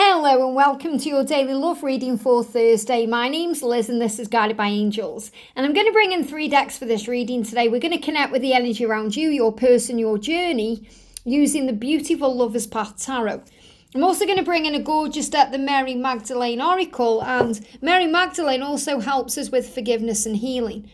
Hello and welcome to your daily love reading for Thursday. My name's Liz and this is Guided by Angels. And I'm going to bring in 3 decks for this reading today. We're going to connect with the energy around you, your person, your journey, using the beautiful Lover's Path Tarot. I'm also going to bring in a gorgeous deck, the Mary Magdalene Oracle. And Mary Magdalene also helps us with forgiveness and healing.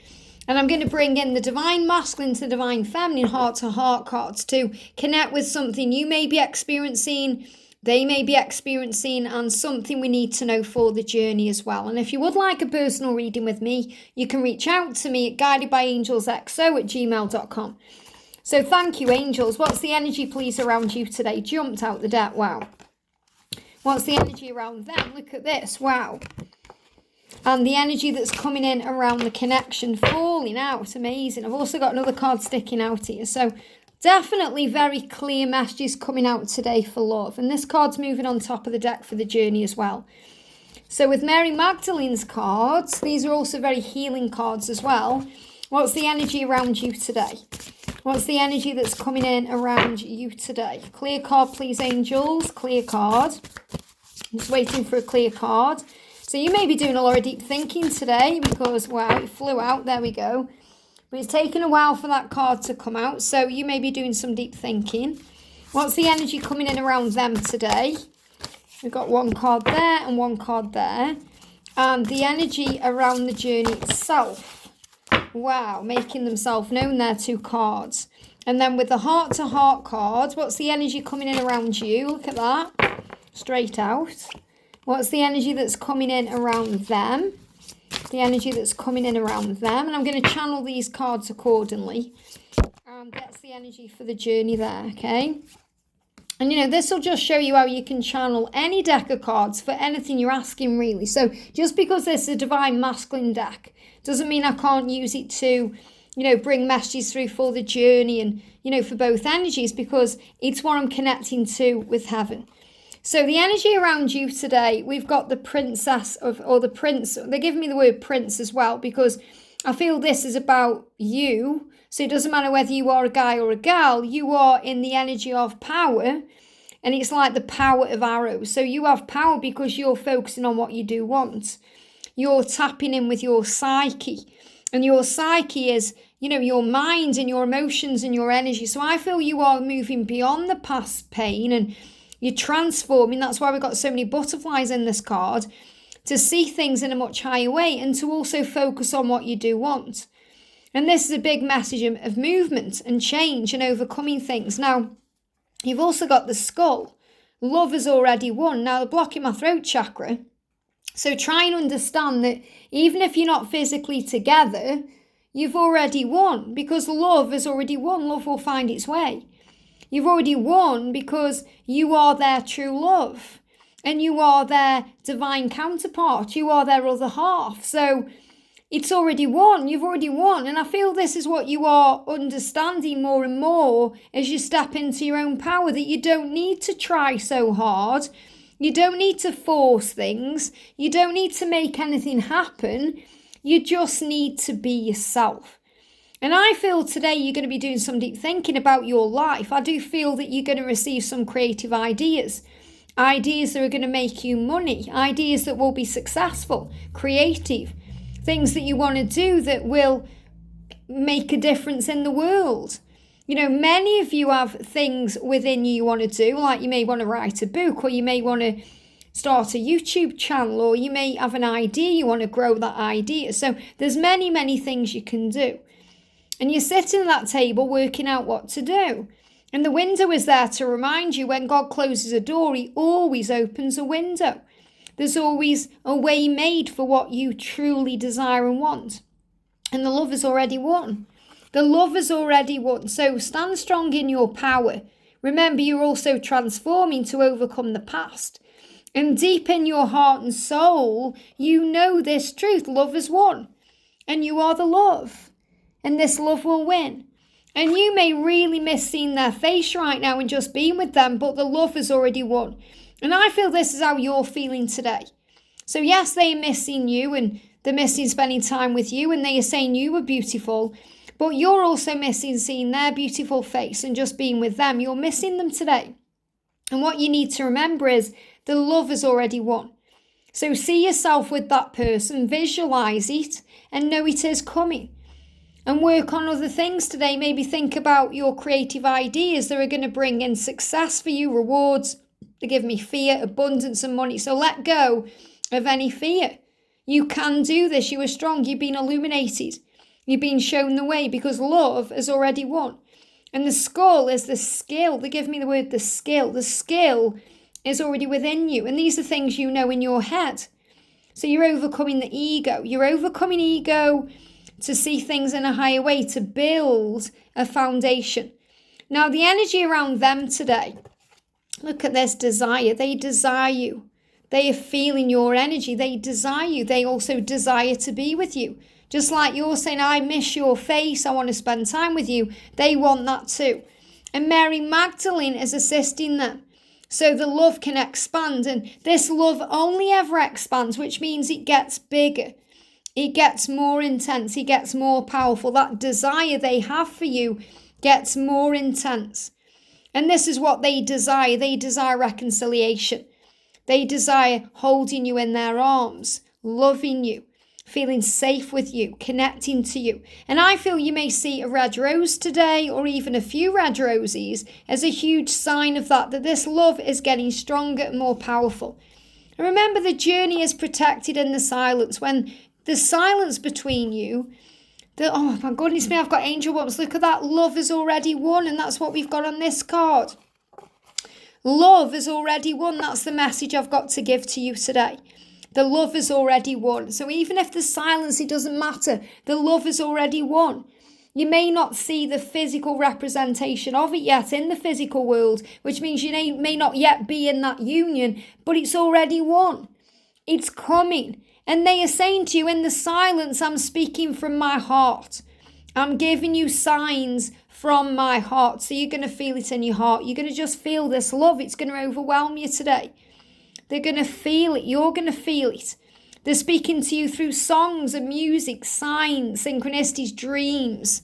And I'm going to bring in the Divine Masculine to Divine Feminine heart-to-heart cards to connect with something you may be experiencing, they may be experiencing, and something we need to know for the journey as well. And if you would like a personal reading with me, you can reach out to me at guidedbyangelsxo@gmail.com. So thank you, angels. What's the energy, please, around you today? Jumped out the deck. Wow. What's the energy around them? Look at this. Wow. And the energy that's coming in around the connection falling out. Amazing. I've also got another card sticking out here. So definitely very clear messages coming out today for love. And this card's moving on top of the deck for the journey as well. So with Mary Magdalene's cards, these are also very healing cards as well. What's the energy around you today? What's the energy that's coming in around you today? Clear card, please, angels. Clear card. I'm just waiting for a clear card. So you may be doing a lot of deep thinking today because, wow, it flew out. There we go. But it's taken a while for that card to come out, so you may be doing some deep thinking. What's the energy coming in around them today? We've got one card there and one card there. And the energy around the journey itself. Wow, making themselves known there, 2 cards. And then with the heart-to-heart card, what's the energy coming in around you? Look at that. Straight out. What's the energy that's coming in around them? The energy that's coming in around them, and I'm going to channel these cards accordingly, and that's the energy for the journey there. Okay, and this will just show you how you can channel any deck of cards for anything you're asking, really. So just because this is a Divine Masculine deck doesn't mean I can't use it to bring messages through for the journey and for both energies, because it's what I'm connecting to with heaven. So the energy around you today, we've got the princess or the prince. They're giving me the word prince as well, because I feel this is about you. So it doesn't matter whether you are a guy or a gal, you are in the energy of power. And it's like the power of arrows. So you have power because you're focusing on what you do want. You're tapping in with your psyche. And your psyche is, your mind and your emotions and your energy. So I feel you are moving beyond the past pain and you're transforming. That's why we've got so many butterflies in this card, to see things in a much higher way and to also focus on what you do want. And this is a big message of movement and change and overcoming things. Now, you've also got the skull. Love has already won. Now, they're blocking my throat chakra. So try and understand that even if you're not physically together, you've already won, because love has already won. Love will find its way. You've already won because you are their true love and you are their divine counterpart. You are their other half. So it's already won. You've already won. And I feel this is what you are understanding more and more as you step into your own power, that you don't need to try so hard. You don't need to force things. You don't need to make anything happen. You just need to be yourself. And I feel today you're going to be doing some deep thinking about your life. I do feel that you're going to receive some creative ideas. Ideas that are going to make you money. Ideas that will be successful, creative. Things that you want to do that will make a difference in the world. Many of you have things within you want to do. Like you may want to write a book, or you may want to start a YouTube channel, or you may have an idea, you want to grow that idea. So there's many, many things you can do. And you're sitting at that table working out what to do. And the window is there to remind you, when God closes a door, he always opens a window. There's always a way made for what you truly desire and want. And the love has already won. The love has already won. So stand strong in your power. Remember, you're also transforming to overcome the past. And deep in your heart and soul, you know this truth. Love has won. And you are the love. And this love will win. And you may really miss seeing their face right now and just being with them, but the love has already won. And I feel this is how you're feeling today. So yes, they are missing you and they're missing spending time with you, and they are saying you were beautiful, but you're also missing seeing their beautiful face and just being with them. You're missing them today. And what you need to remember is The love has already won. So see yourself with that person, visualize it, and know it is coming. And work on other things today. Maybe think about your creative ideas that are going to bring in success for you, rewards. They give me fear, abundance, and money. So let go of any fear. You can do this. You are strong. You've been illuminated. You've been shown the way because love has already won. And the skull is the skill. They give me the word the skill. The skill is already within you. And these are things you know in your head. So you're overcoming the ego. You're overcoming ego to see things in a higher way, to build a foundation. Now, the energy around them today, look at this desire. They desire you. They are feeling your energy. They desire you. They also desire to be with you. Just like you're saying, I miss your face. I want to spend time with you. They want that too. And Mary Magdalene is assisting them. So the love can expand. And this love only ever expands, which means it gets bigger. It gets more intense. It gets more powerful. That desire they have for you gets more intense. And this is what they desire. They desire reconciliation. They desire holding you in their arms, loving you, feeling safe with you, connecting to you. And I feel you may see a red rose today, or even a few red roses, as a huge sign of that this love is getting stronger and more powerful. And remember, the journey is protected in the silence. When the silence between you, oh my goodness me, I've got angel bumps. Look at that. Love is already won. And that's what we've got on this card. Love is already won. That's the message I've got to give to you today. The love is already won. So even if the silence, it doesn't matter. The love is already won. You may not see the physical representation of it yet in the physical world, which means you may not yet be in that union, but it's already won. It's coming. And they are saying to you, in the silence, I'm speaking from my heart. I'm giving you signs from my heart. So you're going to feel it in your heart. You're going to just feel this love. It's going to overwhelm you today. They're going to feel it. You're going to feel it. They're speaking to you through songs and music, signs, synchronicities, dreams.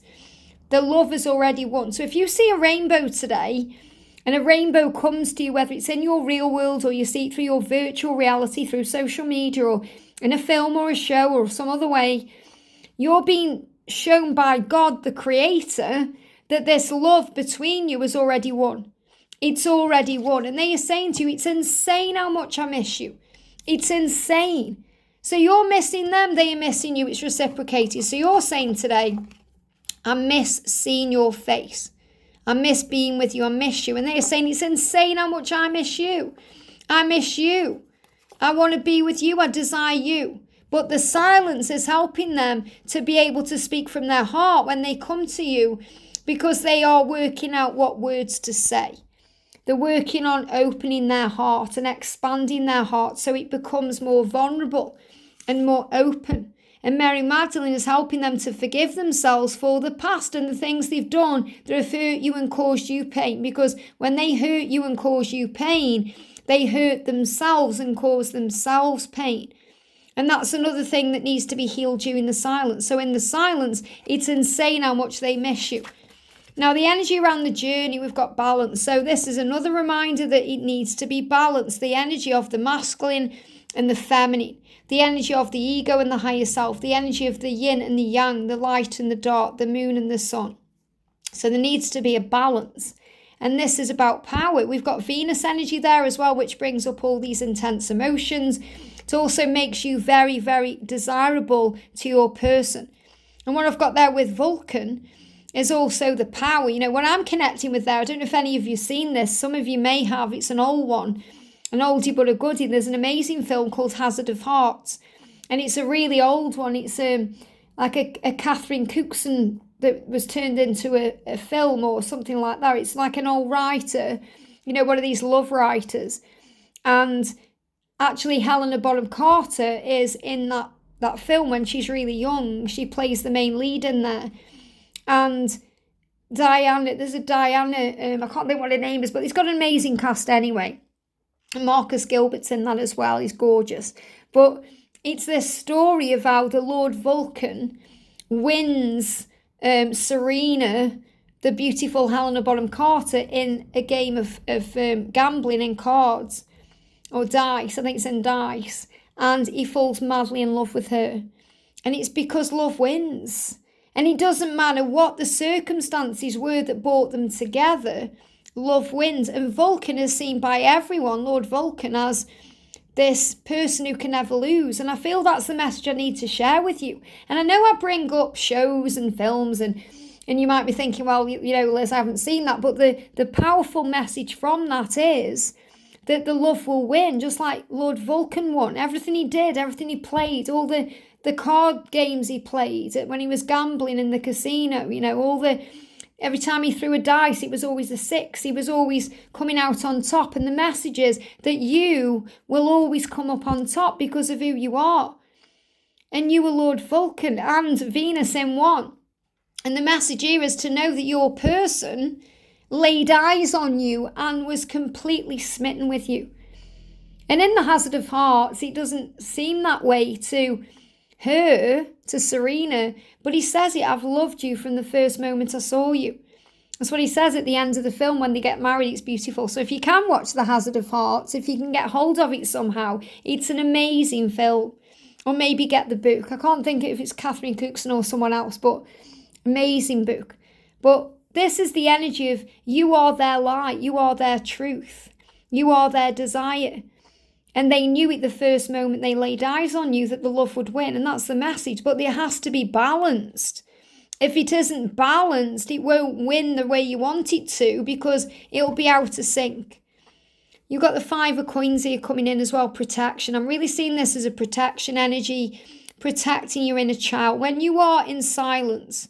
The love is already won. So if you see a rainbow today, and a rainbow comes to you, whether it's in your real world or you see it through your virtual reality, through social media or in a film or a show or some other way, you're being shown by God, the Creator, that this love between you is already won. It's already won. And they are saying to you, it's insane how much I miss you. It's insane. So you're missing them, they are missing you. It's reciprocated. So you're saying today, I miss seeing your face. I miss being with you. I miss you. And they are saying, it's insane how much I miss you. I miss you. I want to be with you. I desire you. But the silence is helping them to be able to speak from their heart when they come to you, because they are working out what words to say. They're working on opening their heart and expanding their heart so it becomes more vulnerable and more open. And Mary Magdalene is helping them to forgive themselves for the past and the things they've done that have hurt you and caused you pain. Because when they hurt you and cause you pain, they hurt themselves and cause themselves pain. And that's another thing that needs to be healed during the silence. So in the silence, it's insane how much they miss you. Now, the energy around the journey, we've got balance. So this is another reminder that it needs to be balanced. The energy of the masculine and the feminine. The energy of the ego and the higher self. The energy of the yin and the yang, the light and the dark, the moon and the sun. So there needs to be a balance. And this is about power. We've got Venus energy there as well, which brings up all these intense emotions. It also makes you very, very desirable to your person. And what I've got there with Vulcan is also the power. You know, when I'm connecting with there, I don't know if any of you have seen this. Some of you may have. It's an old one. An oldie but a goodie. There's an amazing film called Hazard of Hearts. And it's a really old one. It's like a Catherine Cookson that was turned into a film or something like that. It's like an old writer, you know, one of these love writers. And actually Helena Bonham Carter is in that film when she's really young. She plays the main lead in there. And Diana, there's a Diana, I can't think what her name is, but it's got an amazing cast anyway. And Marcus Gilbert's in that as well. He's gorgeous. But it's this story of how the Lord Vulcan wins Serena, the beautiful Helena Bonham Carter, in a game of gambling in cards. or Dice, I think it's in Dice, and he falls madly in love with her. And it's because love wins. And it doesn't matter what the circumstances were that brought them together, love wins. And Vulcan is seen by everyone, Lord Vulcan, as this person who can never lose. And I feel that's the message I need to share with you. And I know I bring up shows and films, and you might be thinking, well, Liz, I haven't seen that. But the powerful message from that is that the love will win, just like Lord Vulcan won. Everything he did, everything he played, all the card games he played when he was gambling in the casino, every time he threw a dice, it was always a 6. He was always coming out on top. And the message is that you will always come up on top because of who you are. And you are Lord Vulcan and Venus in one. And the message here is to know that your person laid eyes on you and was completely smitten with you. And in the Hazard of Hearts, it doesn't seem that way to her, to Serena, but he says it, I've loved you from the first moment I saw you. That's what he says at the end of the film when they get married. It's beautiful. So if you can watch The Hazard of Hearts, if you can get hold of it somehow, it's an amazing film. Or maybe get the book. I can't think if it's Catherine Cookson or someone else, but amazing book. But this is the energy of you are their light, you are their truth, you are their desire. And they knew it the first moment they laid eyes on you that the love would win. And that's the message. But it has to be balanced. If it isn't balanced, it won't win the way you want it to because it'll be out of sync. You've got the 5 of coins here coming in as well, protection. I'm really seeing this as a protection energy, protecting your inner child. When you are in silence,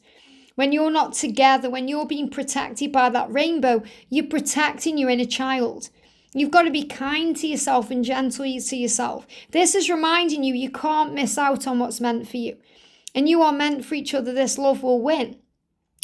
when you're not together, when you're being protected by that rainbow, you're protecting your inner child. You've got to be kind to yourself and gentle to yourself. This is reminding you can't miss out on what's meant for you. And you are meant for each other. This love will win.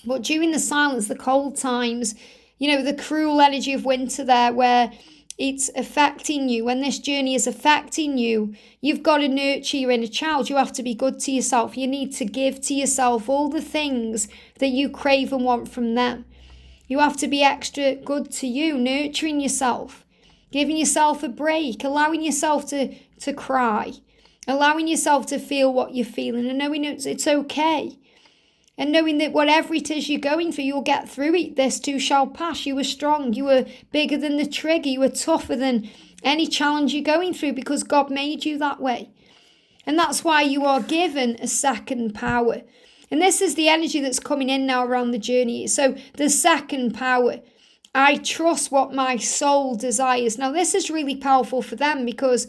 But during the silence, the cold times, the cruel energy of winter there where it's affecting you, when this journey is affecting you, you've got to nurture your inner child. You have to be good to yourself. You need to give to yourself all the things that you crave and want from them. You have to be extra good to you, nurturing yourself. Giving yourself a break, allowing yourself to cry, allowing yourself to feel what you're feeling and knowing it's okay. And knowing that whatever it is you're going through, you'll get through it. This too shall pass. You were strong. You were bigger than the trigger. You were tougher than any challenge you're going through because God made you that way. And that's why you are given a second power. And this is the energy that's coming in now around the journey. So the second power. I trust what my soul desires. Now, this is really powerful for them because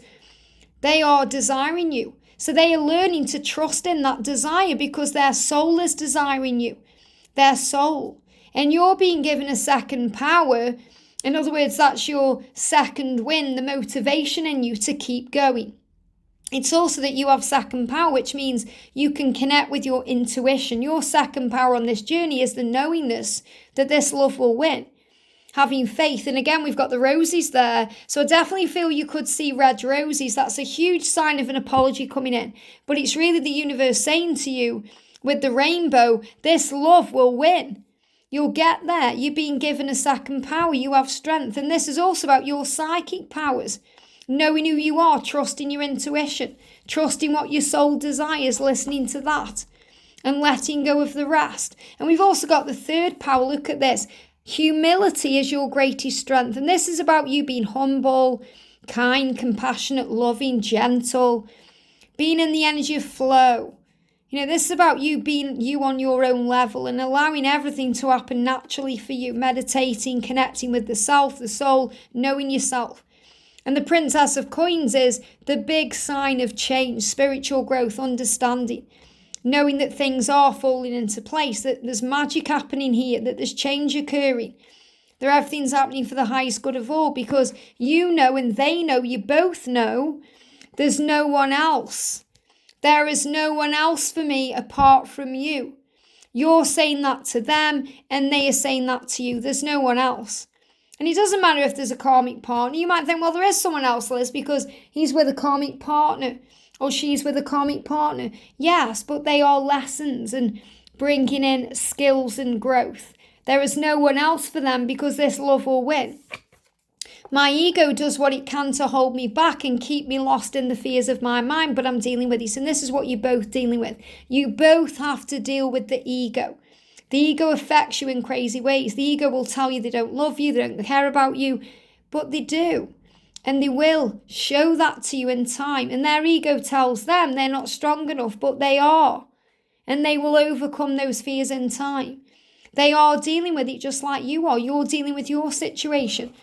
they are desiring you. So they are learning to trust in that desire because their soul is desiring you. Their soul. And you're being given a second power. In other words, that's your second win, the motivation in you to keep going. It's also that you have second power, which means you can connect with your intuition. Your second power on this journey is the knowingness that this love will win. Having faith. And again, we've got the roses there. So I definitely feel you could see red roses. That's a huge sign of an apology coming in. But it's really the universe saying to you with the rainbow, this love will win. You'll get there. You're being given a second power. You have strength. And this is also about your psychic powers. Knowing who you are, trusting your intuition, trusting what your soul desires, listening to that and letting go of the rest. And we've also got the third power. Look at this. Humility is your greatest strength. And this is about you being humble, kind, compassionate, loving, gentle, being in the energy of flow. This is about you being you on your own level and allowing everything to happen naturally for you. Meditating, connecting with the self, the soul, knowing yourself. And the Princess of Coins is the big sign of change, spiritual growth, understanding. Knowing that things are falling into place, that there's magic happening here, that there's change occurring, that everything's happening for the highest good of all, because you know and they know, you both know, there's no one else. There is no one else for me apart from you. You're saying that to them and they are saying that to you. There's no one else. And it doesn't matter if there's a karmic partner. You might think, well, there is someone else, Liz, because he's with a karmic partner. Or she's with a karmic partner. Yes, but they are lessons and bringing in skills and growth. There is no one else for them because this love will win. My ego does what it can to hold me back and keep me lost in the fears of my mind, but I'm dealing with these. And this is what you're both dealing with. You both have to deal with the ego. The ego affects you in crazy ways. The ego will tell you they don't love you, they don't care about you, but they do. And they will show that to you in time. And their ego tells them they're not strong enough, but they are. And they will overcome those fears in time. They are dealing with it just like you are. You're dealing with your situation.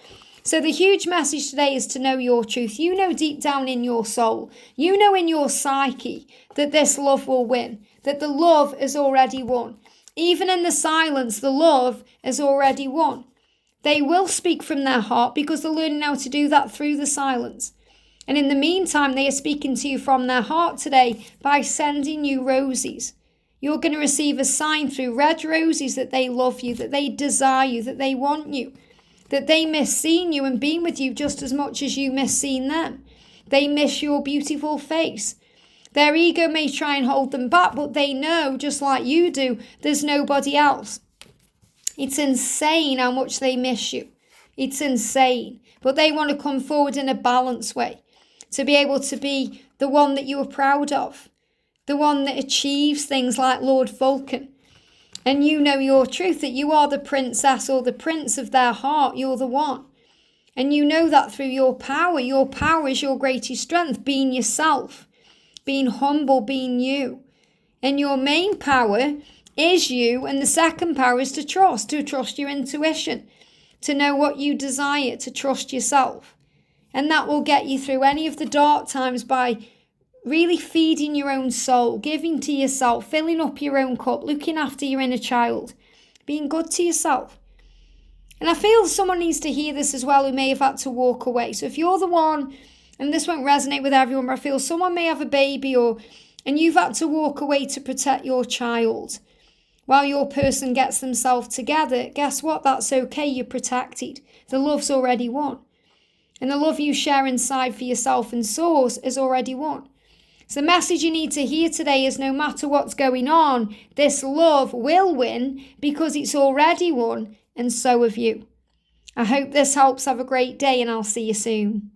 So the huge message today is to know your truth. You know deep down in your soul, you know in your psyche that this love will win, that the love is already won. Even in the silence, the love is already won. They will speak from their heart because they're learning how to do that through the silence. And in the meantime, they are speaking to you from their heart today by sending you roses. You're going to receive a sign through red roses that they love you, that they desire you, that they want you, that they miss seeing you and being with you just as much as you miss seeing them. They miss your beautiful face. Their ego may try and hold them back, but they know, just like you do, there's nobody else. It's insane how much they miss you. It's insane. But they want to come forward in a balanced way, to be able to be the one that you are proud of, the one that achieves things like Lord Vulcan. And you know your truth, that you are the princess or the prince of their heart. You're the one. And you know that through your power. Your power is your greatest strength, being yourself, being humble, being you. And your main power is you. And the second power is to trust your intuition, to know what you desire, to trust yourself. And that will get you through any of the dark times by really feeding your own soul, giving to yourself, filling up your own cup, looking after your inner child, being good to yourself. And I feel someone needs to hear this as well who may have had to walk away. So if you're the one, and this won't resonate with everyone, but I feel someone may have a baby and you've had to walk away to protect your child while your person gets themselves together, guess what? That's okay. You're protected. The love's already won. And the love you share inside for yourself and source is already won. So the message you need to hear today is no matter what's going on, this love will win because it's already won, and so have you. I hope this helps. Have a great day, and I'll see you soon.